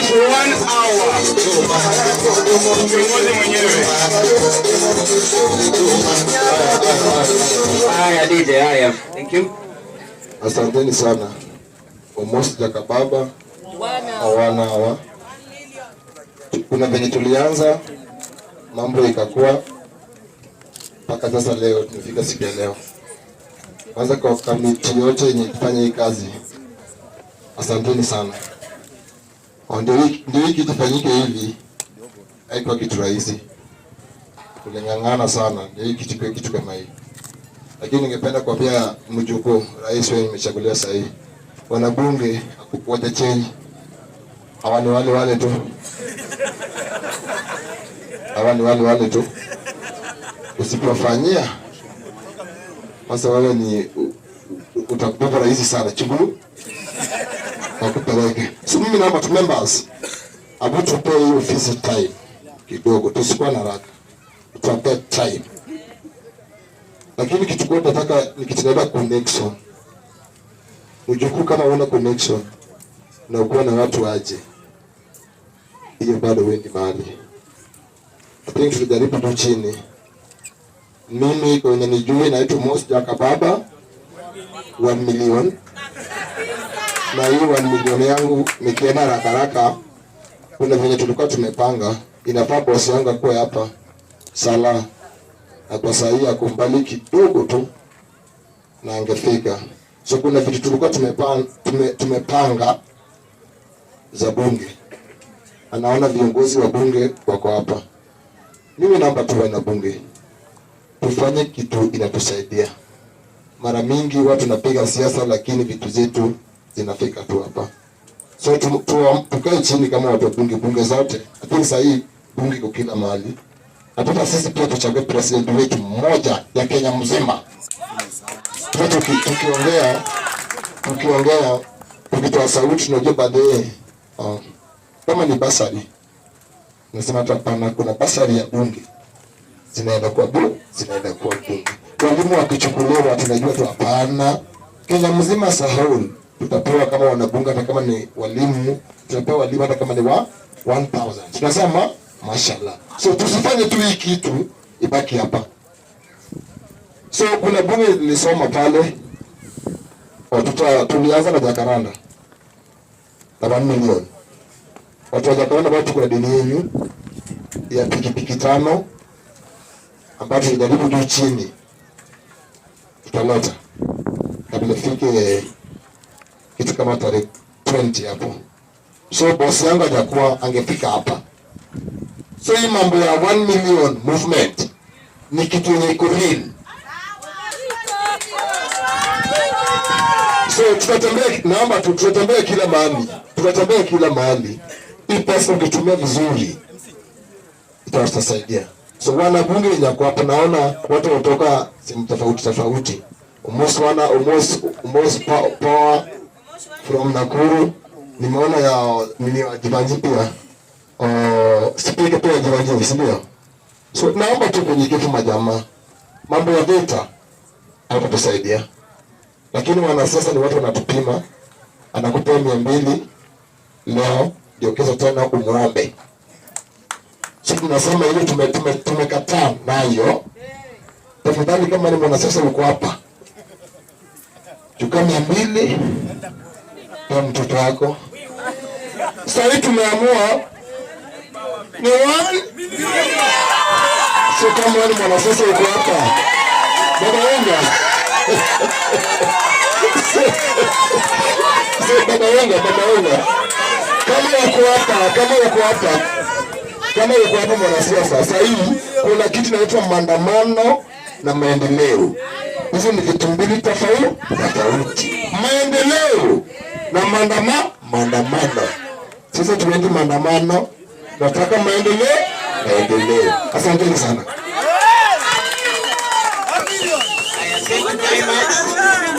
for 1 hour. Kiongozi mwenyewe. Haya DJ, haya. Thank you. Asanteni sana. Almost Jakababa. Hawana hawa. Kuna venye tulianza mambo ikakuwa mpaka sasa leo tumefika siku ya leo. Kwanza kwa kamiti yote yenye kufanya hii kazi, asanteni sana. Ndio hii kitu fanyike hivi, haikuwa kitu rahisi. Tuling'ang'ana sana ndio hii kitu kama hii. Lakini ningependa kuambia mjukuu rais wewe nimechaguliwa sasa hivi. Wanabunge wote change. Hawa ni wale tu. Hawa ni wale tu. Usipofanyia sasa wewe ni utakuwa rahisi sana chungulu. Nakupeleke. So mimi naomba tu members about to pay you visit time kidogo, tusikuwa na haraka. Tutapea time. Lakini kitu kwa nataka nikitenda connection. Ujukuu kama una connection na uko na watu aje, hiyo bado wendi mahali. I think tulijaribu tu chini. Mimi kwenye nijue naitwa Most Jakababa 1 million. Na hiyo 1 million yangu nikienda haraka kuna venye tulikuwa tumepanga, inafaa boss yangu akuwe hapa sala na kwa sahihi akumbali kidogo tu na angefika. So kuna vitu tulikuwa tumepanga za bunge. Anaona viongozi wa bunge wako hapa. Mimi naomba tuwe na bunge. Tufanye kitu inatusaidia. Mara mingi watu napiga siasa lakini vitu zetu zinafika tu hapa. So tukae chini kama watu wa bunge zote. Lakini sasa hii bunge iko kila mahali. Hata sisi pia tuchague president wetu mmoja ya Kenya mzima. Tukiongea tukitoa sauti tunajua baadaye kama ni basari. Nasema hapana, kuna basari ya bunge. Zinaenda kwa bunge. Walimu wakichukuliwa tunajua tu hapana. Kenya mzima sahau. Tutapewa kama wanabunge hata kama ni walimu, tutapewa walimu hata kama ni 1000. Tunasema mashallah. So tusifanye tu hii kitu ibaki hapa. So kuna bunge nilisoma pale. Watoto tulianza na Jacaranda. Na 1 million. Watu wa Jacaranda watu kuna deni yenu ya pikipiki 5 ambayo tulijaribu juu chini. Tutaleta kabla fike kitu kama tarehe 20 hapo. So boss yangu hajakuwa angefika hapa. So hii mambo ya 1 million movement ni kitu yenye iko real. So tutatembea kila mahali. Tutatembea kila mahali. Hii pesa ukitumia vizuri itasaidia. So wana bunge wenye hapa naona watu kutoka sehemu tofauti. Almost power from Nakuru. Nimeona ya Jivanji pia. Speaker pia Jivanji, si ndio? So naomba tu kunyikifu majamaa. Mambo ya data hayatusaidia. Lakini wanasiasa ni watu wanatupima. Anakupa 200 leo ndio kesho tena umuombe. Sisi tunasema ile tumekataa nayo. Tafadhali kama ni mwanasiasa uko hapa, chukua 200 kwa mtoto wako. Sasa tumeamua ni 1 million. Sio kama ni mwanasiasa uko hapa. Baba wenga. Baba wenga. Kama uko hapa mwanasiasa, sasa hivi kuna kitu inaitwa maandamano na maendeleo. Hizo ni vitu mbili tofauti. Maendeleo na maandamano. Sasa tuende maandamano, nataka maendeleo. Asante sana. Thank you very much.